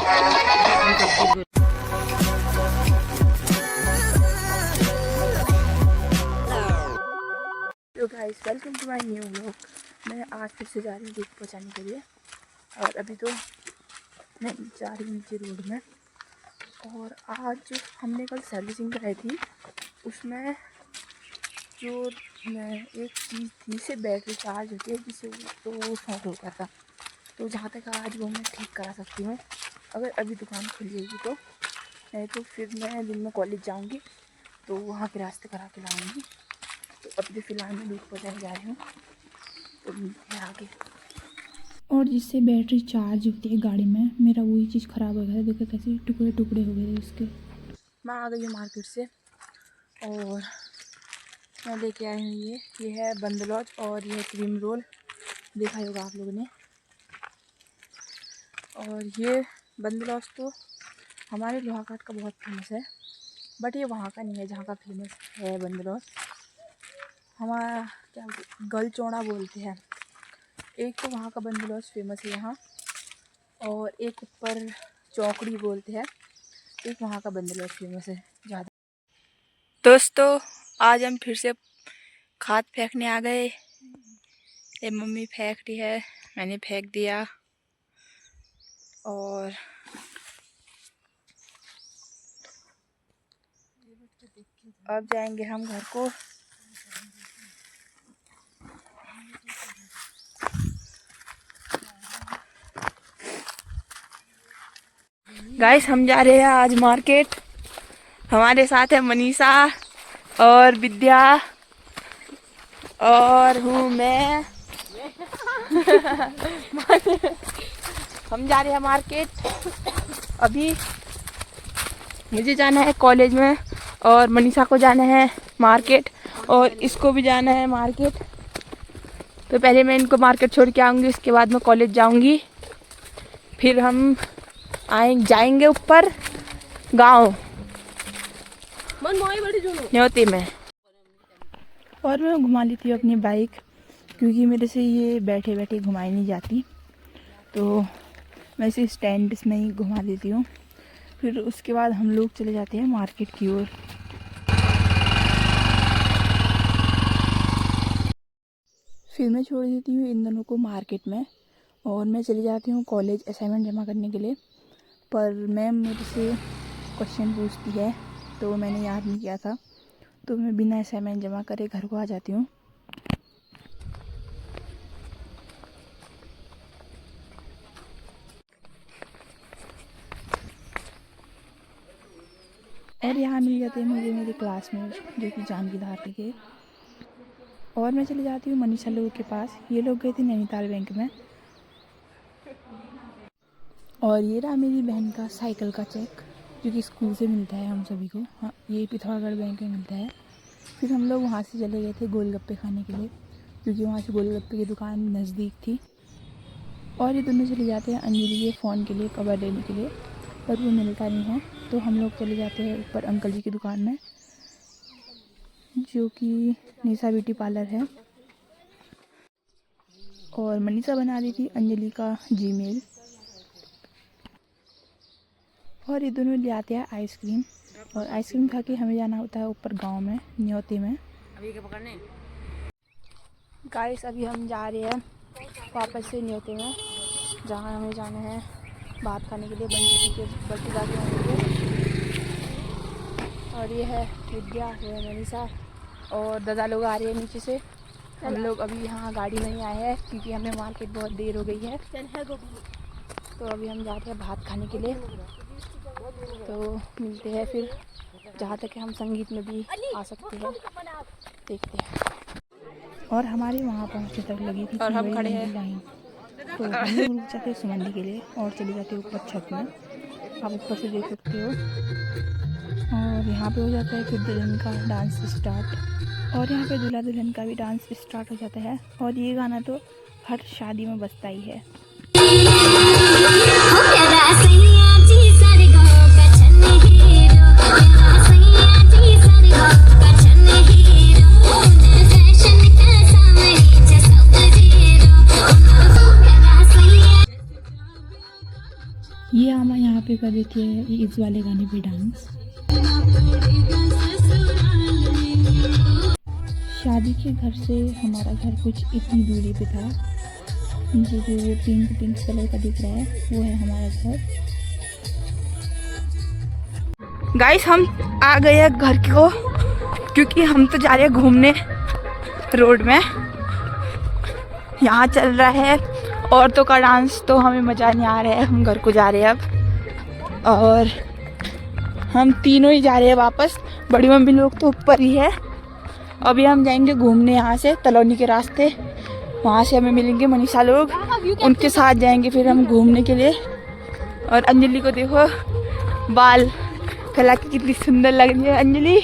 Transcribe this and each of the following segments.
तो guys welcome to my new vlog. मैं आज फिर से जा रही हूँ दूध पहुँचाने के लिए और अभी तो मैं जा रही हूँ नीचे रोड में। और आज हमने कल सर्विसिंग कराई थी, उसमें जो एक चीज़ थी से बैटरी चार्ज होती है जिससे तो वो शॉर्ट हो गया था। तो जहाँ तक आज वो मैं ठीक करा सकती हूँ अगर अभी दुकान खुलेगी तो, नहीं तो फिर मैं दिन में कॉलेज जाऊँगी तो वहाँ के रास्ते करा के लाऊँगी। तो अभी तो फिलहाल मैं दूध पहुँचाने जा रही हूँ, तो मिलते हैं आगे। और जिससे बैटरी चार्ज होती है गाड़ी में, मेरा वही चीज़ ख़राब हो गया था। देखो कैसे टुकड़े टुकड़े हो गए थे इसके। मैं आ गई हूँ मार्केट से और मैं लेके आई हूँ ये है बंदलौज और ये है क्रीम रोल, देखा होगा आप लोगों ने। और ये बंदलौज तो हमारे लोहाघाट का बहुत फेमस है, बट ये वहाँ का नहीं है जहाँ का फेमस है बंदलौज। हमारा क्या गलचौड़ा बोलते हैं। एक तो वहाँ का बंदलौज फेमस है यहाँ, और एक ऊपर चौकड़ी बोलते हैं, एक वहाँ का बंदलौज फेमस है ज़्यादा। दोस्तों आज हम फिर से खाद फेंकने आ गए। ये मम्मी फेंक रही है, मैंने फेंक दिया और अब जाएंगे हम घर को। गाइस हम जा रहे हैं आज मार्केट। हमारे साथ है मनीषा और विद्या और हूँ मैं। हम जा रहे हैं मार्केट। अभी मुझे जाना है कॉलेज में और मनीषा को जाना है मार्केट और इसको भी जाना है मार्केट। तो पहले मैं इनको मार्केट छोड़ के आऊँगी, उसके बाद मैं कॉलेज जाऊँगी, फिर हम जाएंगे ऊपर गांव न्योती में। और मैं घुमा लेती हूँ अपनी बाइक, क्योंकि मेरे से ये बैठे बैठे घुमाई नहीं जाती, तो मैं इसे स्टैंड में ही घुमा देती हूँ। फिर उसके बाद हम लोग चले जाते हैं मार्केट की ओर। फिर मैं छोड़ देती हूँ इन दोनों को मार्केट में और मैं चली जाती हूँ कॉलेज असाइनमेंट जमा करने के लिए। पर मैम मेरे से क्वेश्चन पूछती है तो मैंने याद नहीं किया था, तो मैं बिना असाइनमेंट जमा करे घर को आ जाती हूँ। और यहाँ मिल जाते हैं मुझे मेरे क्लासमेट जो कि जानकी धार के। और मैं चली जाती हूँ मनीषा लोगों के पास। ये लोग गए थे नैनीताल बैंक में। और ये रहा मेरी बहन का साइकिल का चेक, जो कि स्कूल से मिलता है हम सभी को। हाँ, ये पिथौरागढ़ बैंक में मिलता है। फिर हम लोग वहाँ से चले गए थे गोलगप्पे खाने के लिए, क्योंकि वहाँ से गोलगप्पे की दुकान नज़दीक थी। और ये दोनों चले जाते हैं अंजलि के फ़ोन के लिए कवर लेने के लिए, पर वो मिलता नहीं है। तो हम लोग चले जाते हैं ऊपर अंकल जी की दुकान में, जो कि निशा ब्यूटी पार्लर है। और मनीषा बना रही थी अंजलि का जीमेल। और ये दोनों ले आते हैं आइसक्रीम, और आइसक्रीम खा के हमें जाना होता है ऊपर गांव में न्योती में। अभी क्या पकड़ने गाइस, अभी हम जा रहे हैं वापस से न्योती में, जहाँ हमें जाना है भात खाने के लिए बंटी के बल्टी जाके होंगे। और ये है विद्या, ये है मनीषा और दादा लोग आ रहे हैं नीचे से। हम लोग अभी यहाँ गाड़ी नहीं आए हैं क्योंकि हमें मार्केट बहुत देर हो गई है, तो अभी हम जाते हैं भात खाने के लिए। तो मिलते हैं फिर, जहाँ तक हम संगीत में भी आ सकते हैं, देखते हैं। और हमारे वहाँ पहुँचने तक लगी थी और हम खड़े हैं लाइन, तो हम लोग रुक जाते हैं सुमंदी के लिए और चले जाते हैं ऊपर छत में। आप ऊपर से देख सकते हो। और यहाँ पे हो जाता है फिर दुल्हन का डांस स्टार्ट, और यहाँ पे दूल्हा दुल्हन का भी डांस स्टार्ट हो जाता है। और ये गाना तो हर शादी में बजता ही है। ये हम यहाँ पे कर देती है इस वाले गाने पे डांस। शादी के घर से हमारा घर कुछ इतनी दूरी पे था। नीचे जो वो पिंक पिंक कलर का दिख रहा है वो है हमारा घर। गाइस हम आ गए हैं घर को, क्योंकि हम तो जा रहे हैं घूमने रोड में। यहाँ चल रहा है औरतों का डांस, तो हमें मज़ा नहीं आ रहा है, हम घर को जा रहे हैं अब। और हम तीनों ही जा रहे हैं वापस, बड़ी मम्मी लोग तो ऊपर ही है। अभी हम जाएंगे घूमने यहाँ से तलौनी के रास्ते, वहाँ से हमें मिलेंगे मनीषा लोग, उनके साथ जाएंगे फिर हम घूमने के लिए। और अंजलि को देखो बाल फैला के कितनी सुंदर लग रही है। अंजलि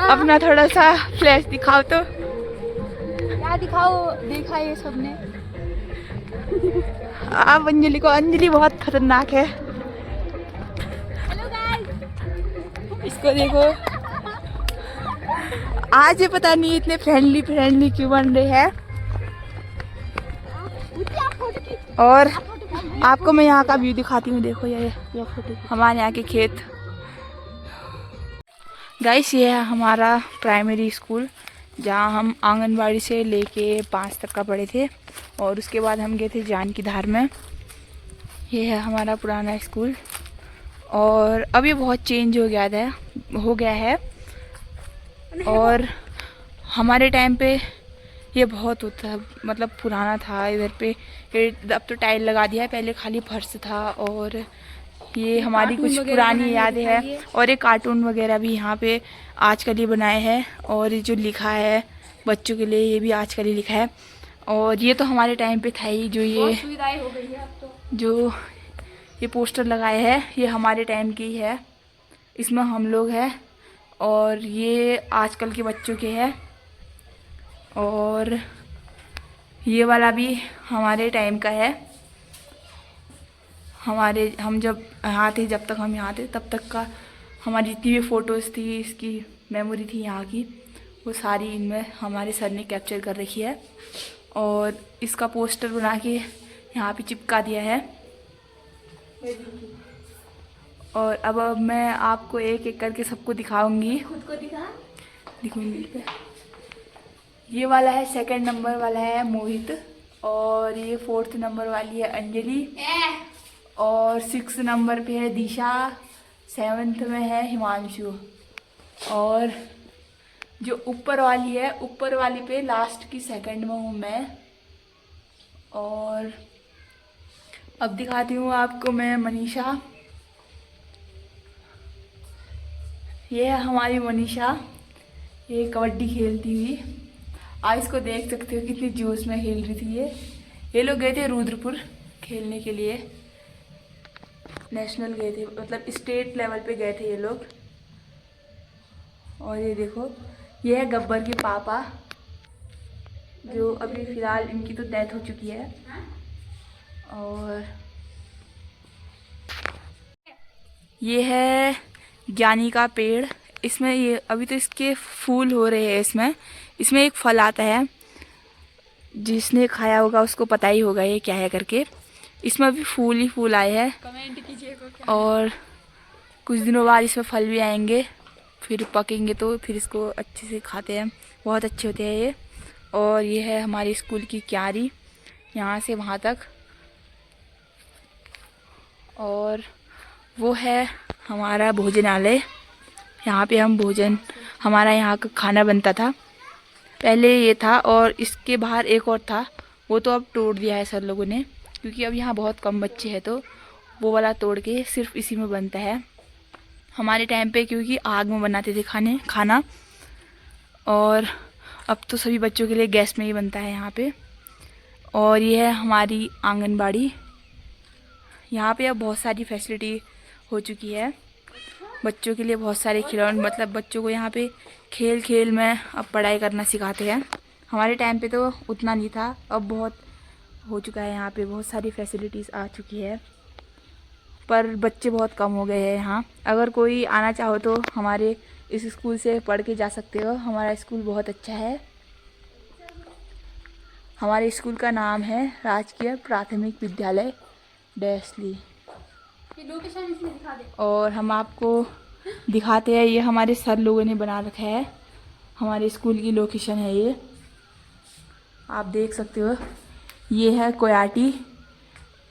अपना थोड़ा सा फ्लैश दिखाओ तो। क्या दिखाओ, देखा ये सबने। आप अंजलि को, अंजलि बहुत खतरनाक है। इसको देखो, आज ये पता नहीं इतने फ्रेंडली फ्रेंडली क्यों बन रहे हैं। और आपको मैं यहाँ का व्यू दिखाती हूँ, देखो ये हमारे यहाँ के खेत। गाइस ये है हमारा प्राइमरी स्कूल, जहाँ हम आंगनबाड़ी से लेके 5 तक का पढ़े थे, और उसके बाद हम गए थे जानकीधार में। ये है हमारा पुराना स्कूल, और अब ये बहुत चेंज हो गया है। और हमारे टाइम पे ये बहुत होता, मतलब पुराना था। इधर पे अब तो टाइल लगा दिया है, पहले खाली फर्श था। और ये हमारी कुछ पुरानी यादें हैं। और ये कार्टून वगैरह भी यहाँ पे आजकल ही बनाए हैं, और ये जो लिखा है बच्चों के लिए ये भी आजकल ही लिखा है। और ये तो हमारे टाइम पे था ही, जो ये सुविधाएं हो गई है अब तो। जो ये पोस्टर लगाए हैं ये हमारे टाइम की है, इसमें हम लोग हैं। और ये आजकल के बच्चों के हैं। और ये वाला भी हमारे टाइम का है, हम जब यहाँ थे, जब तक हम यहाँ थे तब तक का हमारी जितनी भी फ़ोटोज़ थी, इसकी मेमोरी थी यहाँ की, वो सारी इनमें हमारे सर ने कैप्चर कर रखी है। और इसका पोस्टर बना के यहाँ पे चिपका दिया है। और अब मैं आपको एक एक करके सबको दिखाऊंगी। खुद को दिखूंगी। ये वाला है 2nd नंबर वाला है मोहित, और ये 4th नंबर वाली है अंजलि, और 6th नंबर पे है दिशा, 7th में है हिमांशु। और जो ऊपर वाली है, ऊपर वाली पे लास्ट की 2nd में हूँ मैं। और अब दिखाती हूँ आपको मैं मनीषा। ये है हमारी मनीषा, ये कबड्डी खेलती हुई। आज इसको देख सकते हो कितनी जोश में खेल रही थी। ये लोग गए थे रुद्रपुर खेलने के लिए, नेशनल गए थे, मतलब स्टेट लेवल पे गए थे ये लोग। और ये देखो, ये है गब्बर के पापा, जो अभी फ़िलहाल इनकी तो डेथ हो चुकी है। और ये है ज्ञानी का पेड़, इसमें ये अभी तो इसके फूल हो रहे हैं। इसमें एक फल आता है, जिसने खाया होगा उसको पता ही होगा ये क्या है करके। इसमें अभी फूल ही फूल आए हैं, कमेंट कीजिएगा। और कुछ दिनों बाद इसमें फल भी आएंगे, फिर पकेंगे तो फिर इसको अच्छे से खाते हैं, बहुत अच्छे होते हैं ये। और ये है हमारी स्कूल की क्यारी, यहाँ से वहाँ तक। और वो है हमारा भोजनालय, यहाँ पे हम हमारा यहाँ का खाना बनता था। पहले ये था, और इसके बाहर एक और था, वो तो अब तोड़ दिया है सर लोगों ने, क्योंकि अब यहाँ बहुत कम बच्चे हैं, तो वो वाला तोड़ के सिर्फ इसी में बनता है। हमारे टाइम पे क्योंकि आग में बनाते थे खाना, और अब तो सभी बच्चों के लिए गैस में ही बनता है यहाँ पे। और ये है हमारी आंगनबाड़ी, यहाँ पे अब बहुत सारी फैसिलिटी हो चुकी है बच्चों के लिए, बहुत सारे खिलौने, मतलब बच्चों को यहाँ पे खेल खेल में अब पढ़ाई करना सिखाते हैं। हमारे टाइम पे तो उतना नहीं था, अब बहुत हो चुका है, यहाँ पे बहुत सारी फैसिलिटीज़ आ चुकी है, पर बच्चे बहुत कम हो गए हैं यहाँ। अगर कोई आना चाहो तो हमारे इस स्कूल से पढ़ के जा सकते हो, हमारा स्कूल बहुत अच्छा है। हमारे स्कूल का नाम है राजकीय प्राथमिक विद्यालय डेसली। और हम आपको दिखाते हैं, ये हमारे सर लोगों ने बना रखा है, हमारे स्कूल की लोकेशन है ये, आप देख सकते हो। ये है कोयाटी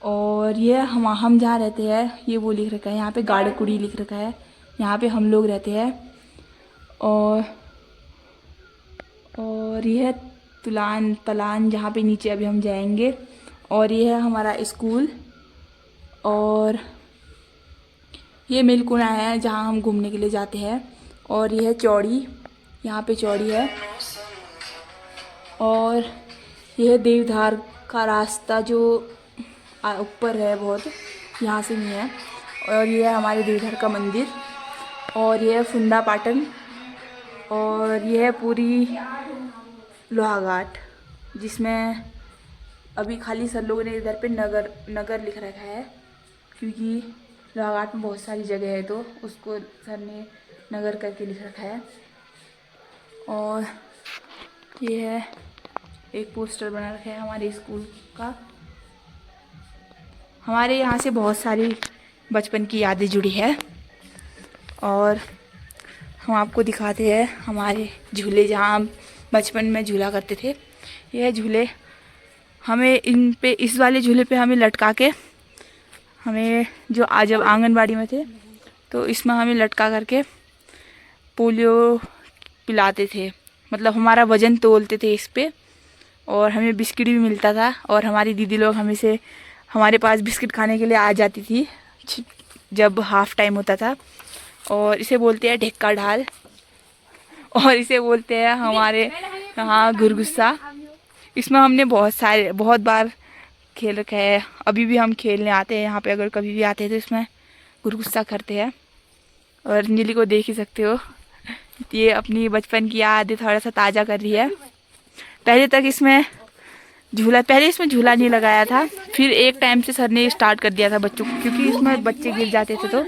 और ये हम जहाँ रहते हैं ये वो लिख रखा है, यहाँ पे गाड़कुड़ी लिख रखा है, यहाँ पे हम लोग रहते हैं। और ये है तलान जहाँ पे नीचे अभी हम जाएंगे। और ये है हमारा स्कूल। और ये मिलकुना है जहाँ हम घूमने के लिए जाते हैं। और ये है चौड़ी, यहाँ पे चौड़ी है। और ये है देवधार का रास्ता जो ऊपर है बहुत, यहाँ से नहीं है। और ये है हमारे देवधार का मंदिर। और ये है फुंदा पाटन। और ये है पूरी लोहाघाट, जिसमें अभी खाली सर लोगों ने इधर पे नगर लिख रखा है, क्योंकि लोहाघाट में बहुत सारी जगह है तो उसको सर ने नगर करके लिख रखा है। और ये है एक पोस्टर बना रखा है हमारे स्कूल का। हमारे यहाँ से बहुत सारी बचपन की यादें जुड़ी है। और हम आपको दिखाते हैं हमारे झूले, जहाँ हम बचपन में झूला करते थे। यह झूले हमें इन पे, इस वाले झूले पे हमें लटका के, हमें जो जब आंगनबाड़ी में थे तो इसमें हमें लटका करके पोलियो पिलाते थे, मतलब हमारा वज़न तोलते थे इस पे। और हमें बिस्किट भी मिलता था। और हमारी दीदी लोग हमारे पास बिस्किट खाने के लिए आ जाती थी जब हाफ टाइम होता था। और इसे बोलते हैं ढेक्का ढाल, और इसे बोलते हैं हमारे यहाँ गुरगुस्सा। इसमें हमने बहुत बार खेल रखा है, अभी भी हम खेलने आते हैं यहाँ पे, अगर कभी भी आते हैं तो इसमें गुरगुस्सा करते हैं। और नीली को देख ही सकते हो, ये अपनी बचपन की यादें थोड़ा सा ताज़ा कर रही है। पहले इसमें झूला नहीं लगाया था, फिर एक टाइम से सर ने स्टार्ट कर दिया था बच्चों को, क्योंकि इसमें बच्चे गिर जाते थे तो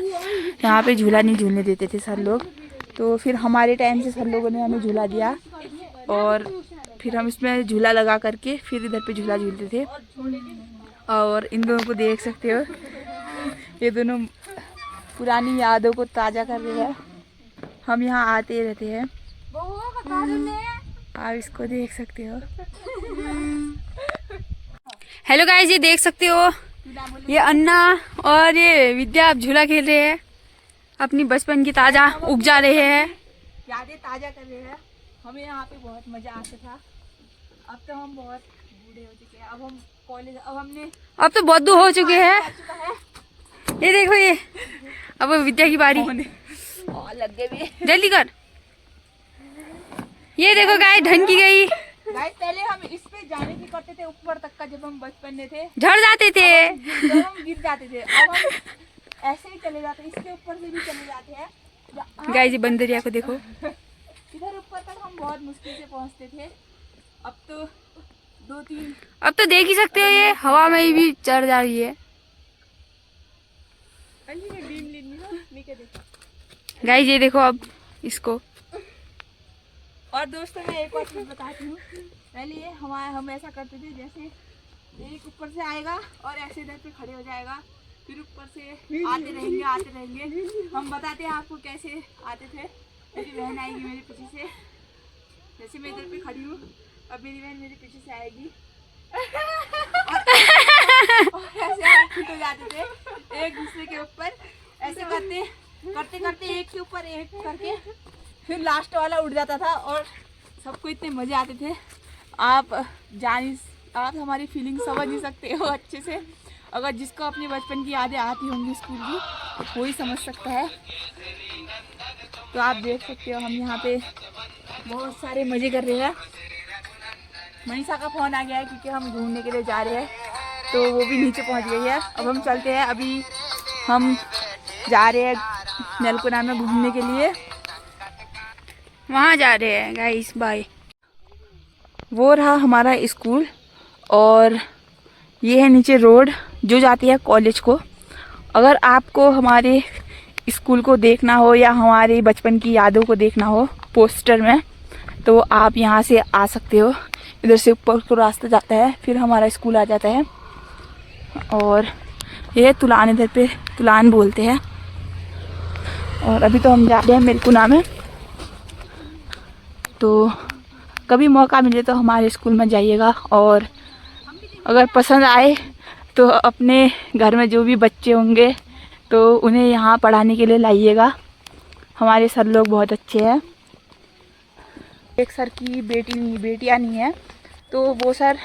यहाँ पे झूला नहीं झूलने देते थे सर लोग। तो फिर हमारे टाइम से सर लोगों ने हमें झूला दिया, और फिर हम इसमें झूला लगा करके फिर इधर पे झूला झूलते थे। और इन दोनों को देख सकते हो, ये दोनों पुरानी यादों को ताज़ा कर रहे हैं। हम यहाँ आते रहते हैं, आप इसको देख सकते हो। हेलो गाइस, ये देख सकते हो, ये अन्ना और ये विद्या अब झूला खेल रहे हैं, अपनी बचपन की ताज़ा उगजा रहे हैं, यादें ताज़ा कर रहे हैं। हमें यहाँ पे बहुत मज़ा आता था। अब तो हम बहुत बूढ़े हो चुके हैं, अब हम कॉलेज, अब तो बहुत दूर हो चुके हैं। ये देखो, ये अब विद्या की बारी, लग गए भी। जल्दी कर। ये देखो गाइस, ढंग की गई। गाइस, पहले हम इस पे जाने की करते थे ऊपर तक का, जब हम बचपन में थे झड़ जाते थे, हम गिर जाते थे। अब हम ऐसे ही चले जाते, इसके ऊपर से भी चले जाते हैं। गाइस, ये बंदरिया को देखो, इधर ऊपर तक हम बहुत मुश्किल से पहुंचते थे। अब तो 2-3, अब तो देख ही सकते हो, ये हवा में भी चढ़ जा रही है। गाइस, ये देखो अब इसको। और दोस्तों, मैं एक और चीज बताती हूँ। पहले ये हम ऐसा करते थे, जैसे एक ऊपर से आएगा और ऐसे इधर पे खड़े हो जाएगा, फिर ऊपर से आते रहेंगे। हम बताते हैं आपको कैसे आते थे। मेरी बहन आएगी मेरे पीछे से, जैसे मैं इधर पे खड़ी हूँ, अब मेरी बहन मेरे पीछे से आएगी और ऐसे हम फिट हो जाते थे एक दूसरे के ऊपर। ऐसे करते एक के ऊपर एक करके फिर लास्ट वाला उड़ जाता था, और सबको इतने मजे आते थे। आप हमारी फीलिंग समझ नहीं सकते हो अच्छे से। अगर जिसको अपने बचपन की यादें आती होंगी स्कूल की, तो वही समझ सकता है। तो आप देख सकते हो, हम यहाँ पे बहुत सारे मजे कर रहे हैं। मनीषा का फ़ोन आ गया है, क्योंकि हम घूमने के लिए जा रहे हैं, तो वो भी नीचे पहुँच गई है। अब हम चलते हैं, अभी हम जा रहे हैं नलकुना में घूमने के लिए, वहाँ जा रहे हैं गाइस, बाय। वो रहा हमारा स्कूल, और ये है नीचे रोड जो जाती है कॉलेज को। अगर आपको हमारे स्कूल को देखना हो या हमारे बचपन की यादों को देखना हो पोस्टर में, तो आप यहाँ से आ सकते हो। इधर से ऊपर को रास्ता जाता है, फिर हमारा स्कूल आ जाता है। और ये तुलान, इधर पे तुलान बोलते हैं। और अभी तो हम जा रहे हैं मिल्कुना में। तो कभी मौका मिले तो हमारे स्कूल में जाइएगा, और अगर पसंद आए तो अपने घर में जो भी बच्चे होंगे तो उन्हें यहाँ पढ़ाने के लिए लाइएगा। हमारे सर लोग बहुत अच्छे हैं। एक सर की बेटियाँ नहीं है, तो वो सर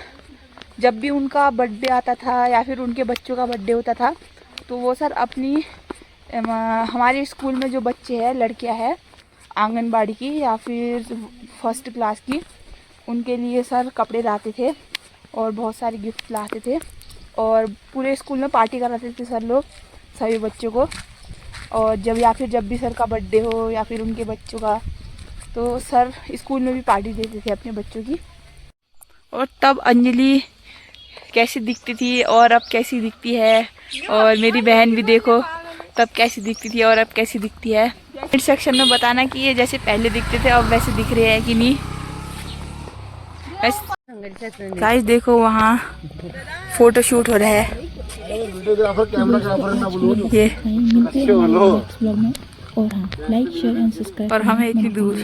जब भी उनका बर्थडे आता था या फिर उनके बच्चों का बर्थडे होता था तो वो सर अपनी हमारे स्कूल में जो बच्चे हैं, लड़कियां हैं आंगनबाड़ी की या फिर फर्स्ट क्लास की, उनके लिए सर कपड़े लाते थे और बहुत सारे गिफ्ट लाते थे, और पूरे स्कूल में पार्टी कराते थे सर लोग सभी बच्चों को। और जब भी सर का बर्थडे हो या फिर उनके बच्चों का, तो सर स्कूल में भी पार्टी देते थे अपने बच्चों की। और तब अंजलि कैसी दिखती थी और अब कैसी दिखती है, और मेरी बहन भी देखो तब कैसी दिखती थी और अब कैसी दिखती है। कमेंट सेक्शन में बताना कि ये जैसे पहले दिखते थे अब वैसे दिख रहे हैं कि नहीं। गाइस देखो वहाँ फोटो शूट हो रहा है। ये मिलते हैं नेक्स्ट व्लॉग में। और हाँ, लाइक शेयर एंड सब्सक्राइब। और हमें इतनी दूर